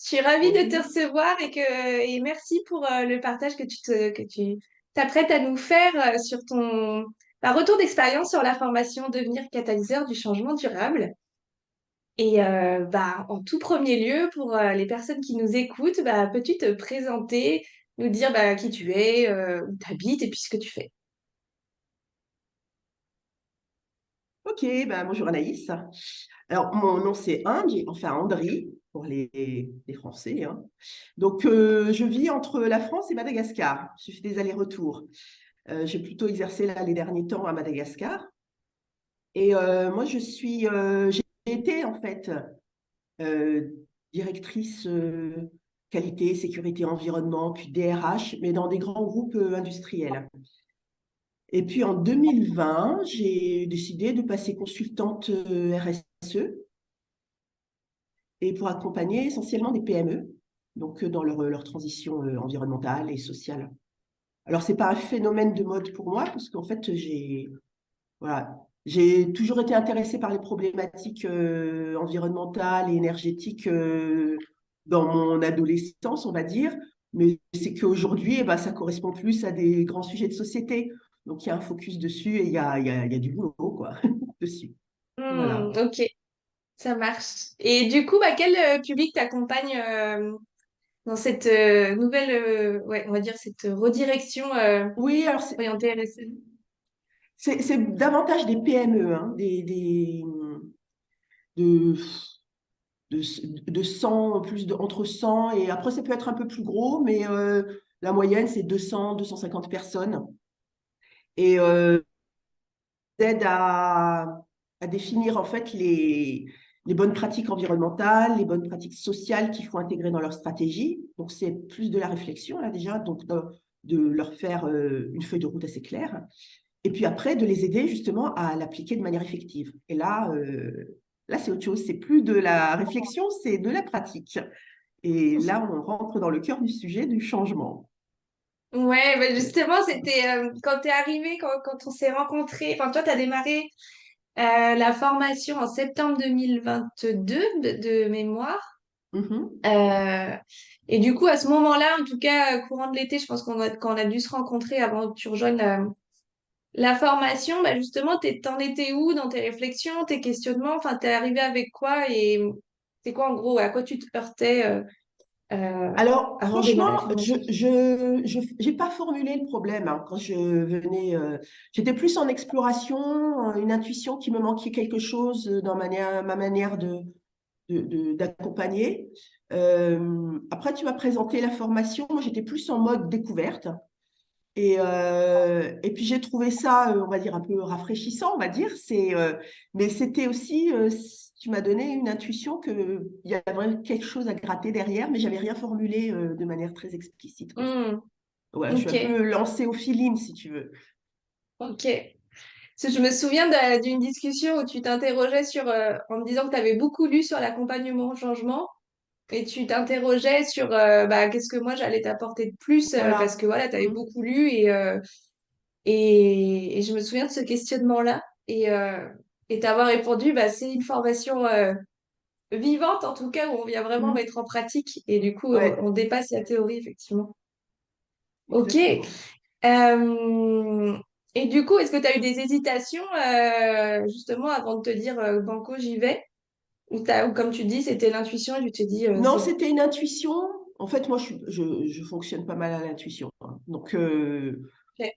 Je suis ravie de te Bonjour. recevoir et merci pour le partage que tu t'apprêtes à nous faire sur ton retour d'expérience sur la formation Devenir catalyseur du changement durable. En tout premier lieu, pour les personnes qui nous écoutent, peux-tu te présenter, nous dire qui tu es, où tu habites et puis ce que tu fais? Ok, bonjour Anaïs. Alors, mon nom c'est enfin André pour les Français, hein. Donc, je vis entre la France et Madagascar. Je fais des allers-retours. J'ai plutôt exercé là les derniers temps à Madagascar. Et moi, j'ai été en fait euh, directrice qualité, sécurité, environnement, puis DRH, mais dans des grands groupes industriels. Et puis en 2020, j'ai décidé de passer consultante RSE et pour accompagner essentiellement des PME, donc dans leur transition environnementale et sociale. Alors, c'est pas un phénomène de mode pour moi, parce qu'en fait, voilà, j'ai toujours été intéressée par les problématiques environnementales et énergétiques dans mon adolescence, on va dire. Mais c'est qu'aujourd'hui, ça correspond plus à des grands sujets de société. Donc, il y a un focus dessus et il y a du boulot, quoi, dessus. Voilà. Ok, ça marche. Et du coup, quel public t'accompagne dans cette nouvelle, ouais, on va dire cette redirection Oui, alors orientée RSE? c'est davantage des PME, hein, de, de, de 100, entre 100 et après, ça peut être un peu plus gros, mais la moyenne, c'est 200, 250 personnes. Et aide à définir en fait les bonnes pratiques environnementales, les bonnes pratiques sociales qu'il faut intégrer dans leur stratégie. Donc, c'est plus de la réflexion, là, déjà, donc de leur faire une feuille de route assez claire. Et puis après, de les aider justement à l'appliquer de manière effective. Et là, c'est autre chose. C'est plus de la réflexion, c'est de la pratique. Et là, on rentre dans le cœur du sujet du changement. Ouais, justement, c'était quand t'es arrivé, quand on s'est rencontrés, enfin toi, t'as démarré la formation en septembre 2022 de mémoire. Mhm. Euh, et du coup, à ce moment-là, en tout cas, courant de l'été, je pense qu'on a dû se rencontrer avant que tu rejoignes la formation. Justement, t'en étais où dans tes réflexions, tes questionnements? Enfin, t'es arrivé avec quoi et c'est quoi en gros, à quoi tu te heurtais Alors, avant de franchement, démarrer la je formation? j'ai pas formulé le problème hein, quand je venais. J'étais plus en exploration, une intuition qui me manquait quelque chose dans ma manière d'accompagner. Après, tu m'as présenté la formation. Moi, j'étais plus en mode découverte. Et puis j'ai trouvé ça, on va dire, un peu rafraîchissant, on va dire. Mais c'était aussi, tu m'as donné une intuition qu'il y avait quelque chose à gratter derrière, mais j'avais rien formulé de manière très explicite, quoi. Hmm, Voilà, je suis ok, un peu lancée au feeling, si tu veux. ok. Parce que je me souviens d'une discussion où tu t'interrogeais sur, en me disant que tu avais beaucoup lu sur l'accompagnement au changement et tu t'interrogeais sur qu'est-ce que moi j'allais t'apporter de plus parce Voilà. que voilà, tu avais Mm. beaucoup lu et je me souviens de ce questionnement-là et t'avoir répondu, c'est une formation vivante en tout cas où on vient vraiment Mm. mettre en pratique et du coup on Ouais, dépasse la théorie effectivement. Ok. exactement. Euh, et du coup, est-ce que tu as eu des hésitations justement avant de te dire Banco, j'y vais? Ou comme tu dis, c'était l'intuition et tu t'es dit Non, c'est. c'était une intuition. En fait, moi, je fonctionne pas mal à l'intuition, hein. Ok.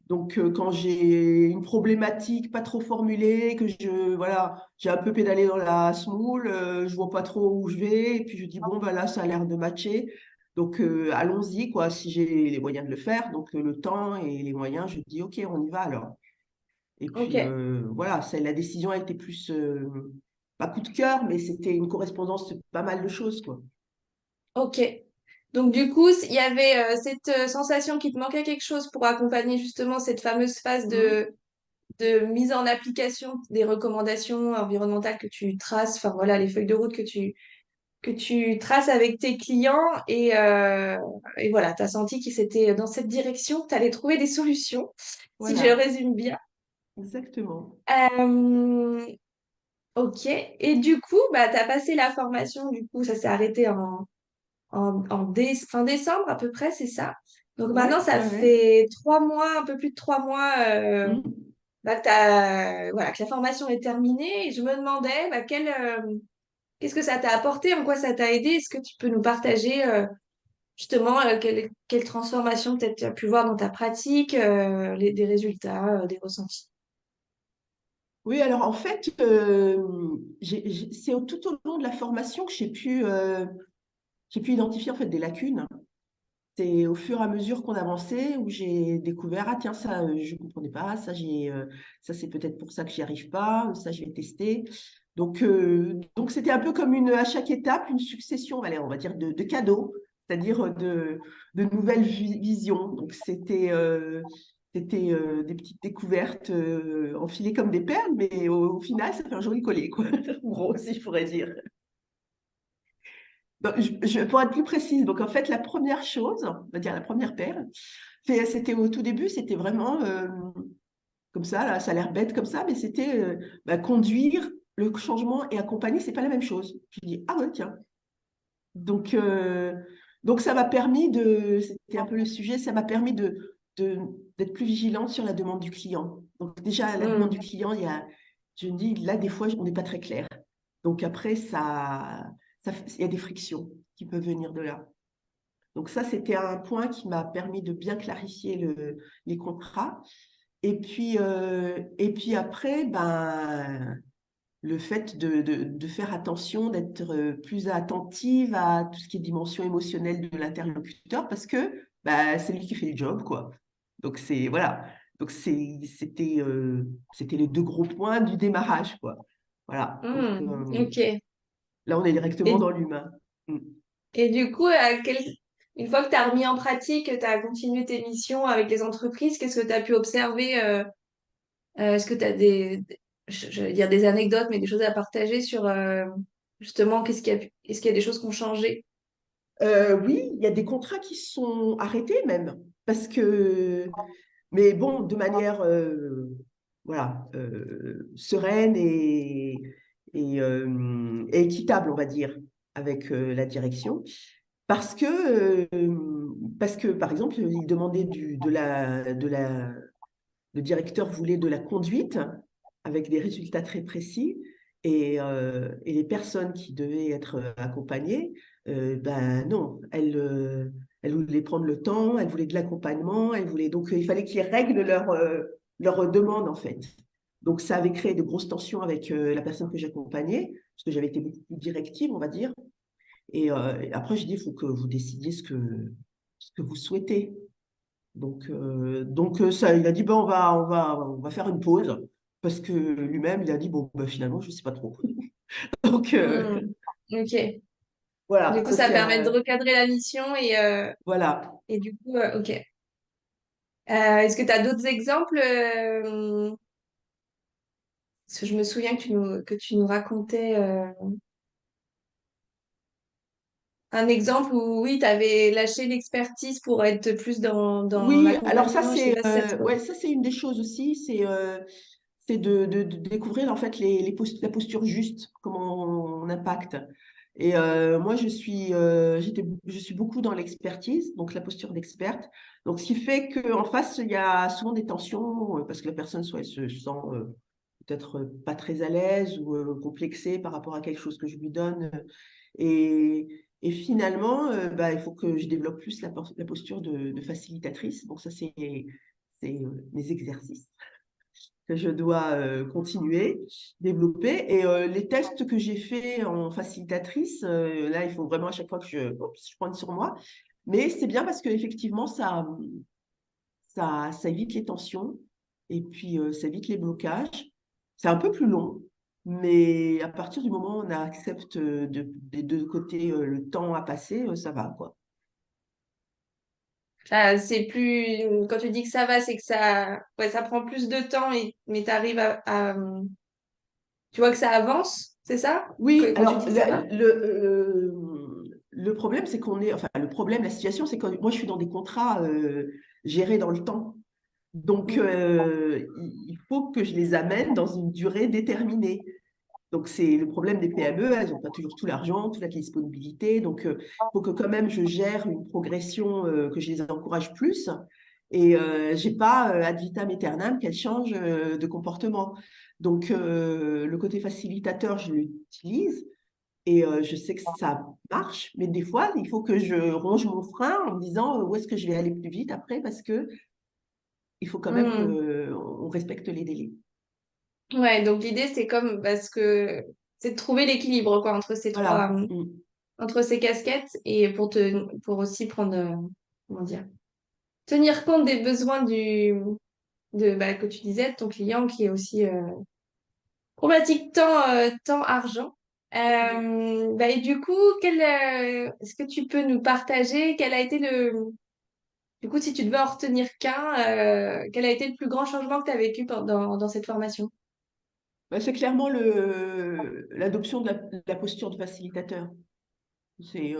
Quand j'ai une problématique pas trop formulée, que voilà, j'ai un peu pédalé dans la semoule, je vois pas trop où je vais, et puis je dis, bon, bah là, ça a l'air de matcher. Donc, allons-y, quoi, si j'ai les moyens de le faire. Donc, le temps et les moyens, je dis, OK, on y va alors. Et Ok. puis, voilà, la décision a été plus, pas coup de cœur, mais c'était une correspondance de pas mal de choses, quoi. Ok. Donc du coup, il y avait cette sensation qu'il te manquait quelque chose pour accompagner justement cette fameuse phase Mhm. de mise en application des recommandations environnementales que tu traces, enfin voilà, les feuilles de route que tu traces avec tes clients et voilà, tu as senti que c'était dans cette direction que tu allais trouver des solutions, si je Voilà, résume bien. exactement. Euh, ok, et du coup, tu as passé la formation, du coup, ça s'est arrêté fin décembre à peu près, c'est ça. Donc maintenant, Ouais, ça ouais, ouais. fait 3 mois, un peu plus de 3 mois Mhm. bah, voilà, que la formation est terminée. Et je me demandais bah, qu'est-ce que ça t'a apporté, en quoi ça t'a aidé. Est-ce que tu peux nous partager justement quelle transformation peut-être tu as pu voir dans ta pratique, des résultats, des ressentis? Oui, alors en fait, c'est tout au long de la formation que j'ai pu identifier en fait des lacunes. C'est au fur et à mesure qu'on avançait où j'ai découvert, ah tiens, ça, je ne comprenais pas, ça c'est peut-être pour ça que j'y arrive pas, ça je vais tester. Donc c'était un peu comme à chaque étape, une succession, allez, on va dire, de cadeaux, c'est-à-dire de nouvelles visions. Donc c'était des petites découvertes enfilées comme des perles, mais au final, ça fait un joli collier, quoi. En gros, si je pourrais dire. Donc, pour être plus précise, donc en fait, la première chose, on va dire la première paire, c'était au tout début, c'était vraiment comme ça, là, ça a l'air bête comme ça, mais c'était conduire le changement et accompagner, c'est pas la même chose. Je dis, ah ouais, tiens. Donc, euh, donc ça m'a permis c'était un peu le sujet, ça m'a permis d'être plus vigilante sur la demande du client. Donc déjà, la demande du Hmm. client, je me dis, là, des fois, on n'est pas très clair. Donc après, il y a des frictions qui peuvent venir de là. Donc ça, c'était un point qui m'a permis de bien clarifier les contrats. Et puis après, ben, le fait de faire attention, d'être plus attentive à tout ce qui est dimension émotionnelle de l'interlocuteur, parce que bah, c'est lui qui fait le job, quoi. Donc c'est voilà. Donc c'était les deux gros points du démarrage, quoi. Voilà. Donc Ok. là, on est directement Et, dans l'humain. Mm. et du coup, une fois que tu as remis en pratique, tu as continué tes missions avec les entreprises, qu'est-ce que tu as pu observer est-ce que tu as je vais dire des anecdotes, mais des choses à partager sur justement est-ce qu'il y a des choses qui ont changé? Oui, il y a des contrats qui sont arrêtés même, parce que, mais bon, de manière voilà, sereine et équitable, on va dire, avec la direction. Parce que, par exemple, il demandait le directeur voulait de la conduite avec des résultats très précis et les personnes qui devaient être accompagnées, ben non, elles voulaient prendre le temps, elles voulaient de l'accompagnement, elles voulaient donc il fallait qu'ils règlent leur demande en fait. Donc ça avait créé de grosses tensions avec la personne que j'accompagnais parce que j'avais été beaucoup plus directive, on va dire. Et après, je dis, il faut que vous décidiez ce que vous souhaitez. Ça, il a dit, ben, on va faire une pause. Parce que lui-même, il a dit, bon, ben, finalement, je ne sais pas trop. Donc, Hmm. Ok. Du voilà, coup, ça ça c'est permet de recadrer la mission voilà. et du coup, ok. Est-ce que tu as d'autres exemples? Parce que je me souviens que tu nous racontais un exemple où, oui, tu avais lâché l'expertise pour être plus dans Oui, alors ça, l'accompagnement. Je sais pas si ça te... ouais, ça, c'est une des choses aussi, c'est de découvrir en fait la posture juste, comment on impacte. Et moi, je suis beaucoup dans l'expertise, donc la posture d'experte. Donc, ce qui fait qu'en face, il y a souvent des tensions parce que la personne, soit elle se sent peut-être pas très à l'aise ou complexée par rapport à quelque chose que je lui donne. Et finalement, bah, il faut que je développe plus la posture de facilitatrice. Donc, ça, c'est mes exercices que je dois continuer, développer. Et les tests que j'ai faits en facilitatrice, là, il faut vraiment à chaque fois que je prends sur moi. Mais c'est bien parce qu'effectivement, ça évite les tensions et puis ça évite les blocages. C'est un peu plus long, mais à partir du moment où on accepte des deux côtés le temps à passer, ça va, quoi. C'est plus... Quand tu dis que ça va, c'est que ça... Ouais, ça prend plus de temps, mais tu arrives Tu vois que ça avance, c'est ça? Oui, Quand tu alors dis que ça va? le problème, c'est enfin le problème, la situation, c'est que moi, je suis dans des contrats gérés dans le temps. Donc, Mm. il faut que je les amène dans une durée déterminée. Donc, c'est le problème des PME, elles n'ont pas toujours tout l'argent, toute la disponibilité. Donc, il faut que quand même je gère une progression, que je les encourage plus. Et j'ai pas ad vitam aeternam qu'elles changent de comportement. Donc, le côté facilitateur, je l'utilise et je sais que ça marche. Mais des fois, il faut que je ronge mon frein en me disant où est-ce que je vais aller plus vite après parce que il faut quand même Hmm. qu'on respecte les délais. Ouais, donc l'idée, c'est comme, parce que c'est de trouver l'équilibre, quoi, Voilà. Mm. entre ces casquettes et pour aussi prendre, comment dire, tenir compte des besoins que tu disais, de ton client qui est aussi problématique temps-argent. Et du coup, est-ce que tu peux nous partager quel a été du coup, si tu devais en retenir qu'un, quel a été le plus grand changement que tu as vécu dans cette formation? Bah, c'est clairement l'adoption de la posture de facilitateur. C'est,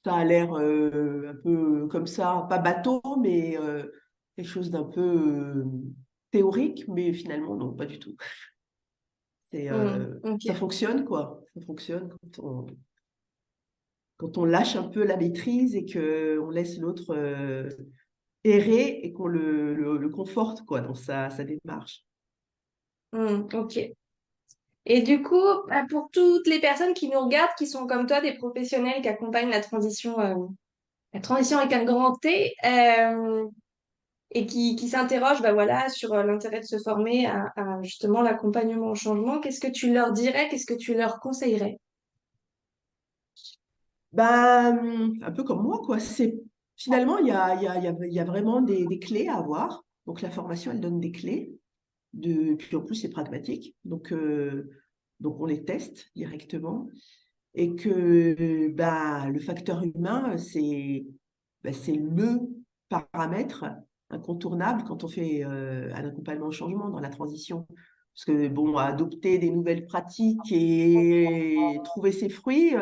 ça a l'air un peu comme ça, pas bateau, mais quelque chose d'un peu théorique, mais finalement, non, pas du tout. Ça Ok. fonctionne, quoi. Ça fonctionne quand on lâche un peu la maîtrise et qu'on laisse l'autre errer et qu'on le conforte, quoi, dans sa démarche. Ok. Et du coup, pour toutes les personnes qui nous regardent, qui sont comme toi, des professionnels qui accompagnent la transition avec un grand T, et qui s'interrogent voilà, sur l'intérêt de se former à justement l'accompagnement au changement, qu'est-ce que tu leur dirais, qu'est-ce que tu leur conseillerais? Ben, un peu comme moi, quoi. Finalement, il y a vraiment des clés à avoir. Donc, la formation, elle donne des clés. Puis en plus, c'est pragmatique. Donc, on les teste directement. Et que bah, le facteur humain, c'est le paramètre incontournable quand on fait un accompagnement au changement dans la transition. Parce que, bon, adopter des nouvelles pratiques et trouver ses fruits,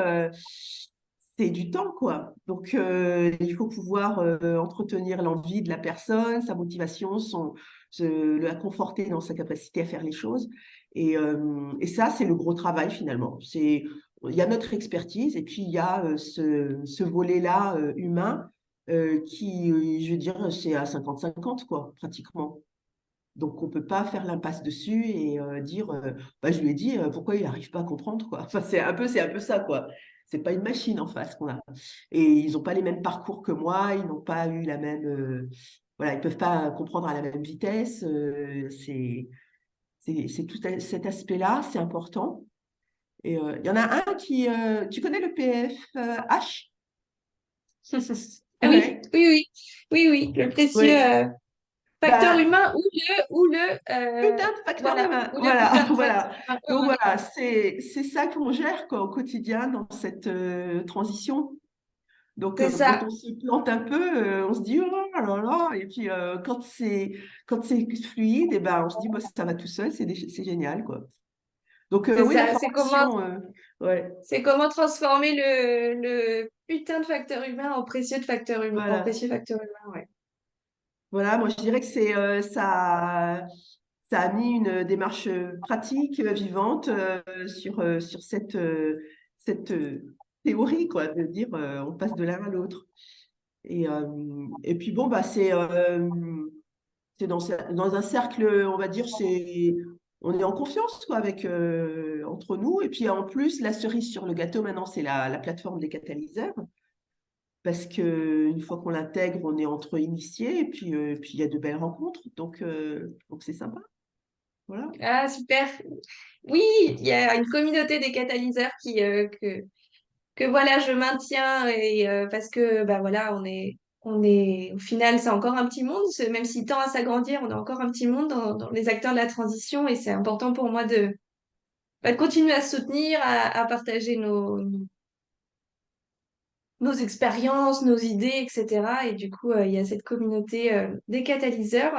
c'est du temps, quoi. Donc, il faut pouvoir entretenir l'envie de la personne, sa motivation, la conforter dans sa capacité à faire les choses. Et ça, c'est le gros travail, finalement. Il y a notre expertise et puis il y a ce volet-là humain qui, je veux dire, c'est à 50-50, quoi, pratiquement. Donc, on ne peut pas faire l'impasse dessus et dire, bah, je lui ai dit, pourquoi il n'arrive pas à comprendre, quoi. Enfin, c'est un peu ça, quoi. C'est pas une machine en face qu'on a. Et ils n'ont pas les mêmes parcours que moi, ils n'ont pas eu la même. Voilà, ils ne peuvent pas comprendre à la même vitesse. C'est cet aspect-là, c'est important. Et il y en a un qui. Tu connais le PFH? Ah oui, Ouais. oui, oui, oui, oui, le précieux Oui. facteur Ben, humain putain de facteur humain. ou le Voilà, putain de facteur voilà. humain. Donc voilà, c'est ça qu'on gère quoi, au quotidien dans cette transition. Donc C'est quand ça, on se plante un peu, on se dit oh là là. Et puis quand c'est fluide, et ben on se dit bah, ça va tout seul, c'est génial quoi. Donc c'est oui, la ça. formation, ouais, C'est comment transformer le putain de facteur humain en précieux en voilà. précieux facteur humain, ouais. Voilà, moi je dirais que ça a mis une démarche pratique, vivante sur cette théorie, quoi, de dire on passe de l'un à l'autre. Et puis bon, bah, c'est dans un cercle, on va dire, on est en confiance quoi, entre nous. Et puis en plus, la cerise sur le gâteau maintenant, c'est la plateforme des catalyseurs. Parce qu'une fois qu'on l'intègre, on est entre initiés puis il y a de belles rencontres. Donc c'est sympa. Voilà. Ah, super. Oui, il y a une communauté des catalyseurs que voilà, je maintiens et parce que bah voilà, au final, c'est encore un petit monde, même s'il tend à s'agrandir, on est encore un petit monde dans les acteurs de la transition et c'est important pour moi de continuer à se soutenir, à partager nos expériences, nos idées, etc. Et du coup, il y a cette communauté des catalyseurs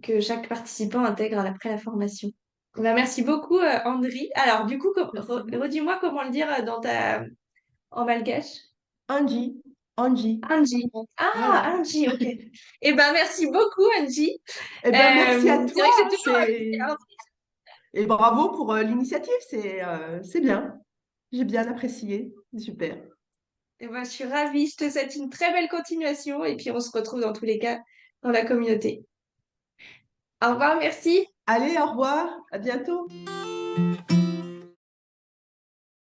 que chaque participant intègre après la formation. Ben, merci beaucoup, Andri. Alors, du coup, Merci beaucoup. redis-moi comment le dire en malgache. Angie, Angie, Angie. Ah, voilà. Angie, ok. Eh ben, merci beaucoup, Angie. Eh ben, merci à C'est toi. vrai que c'est toujours C'est un Et bravo pour l'initiative, c'est bien. J'ai bien apprécié. C'est super. Et ben, je suis ravie, je te souhaite une très belle continuation et puis on se retrouve dans tous les cas dans la communauté. Au revoir, merci. Allez, au revoir. À bientôt.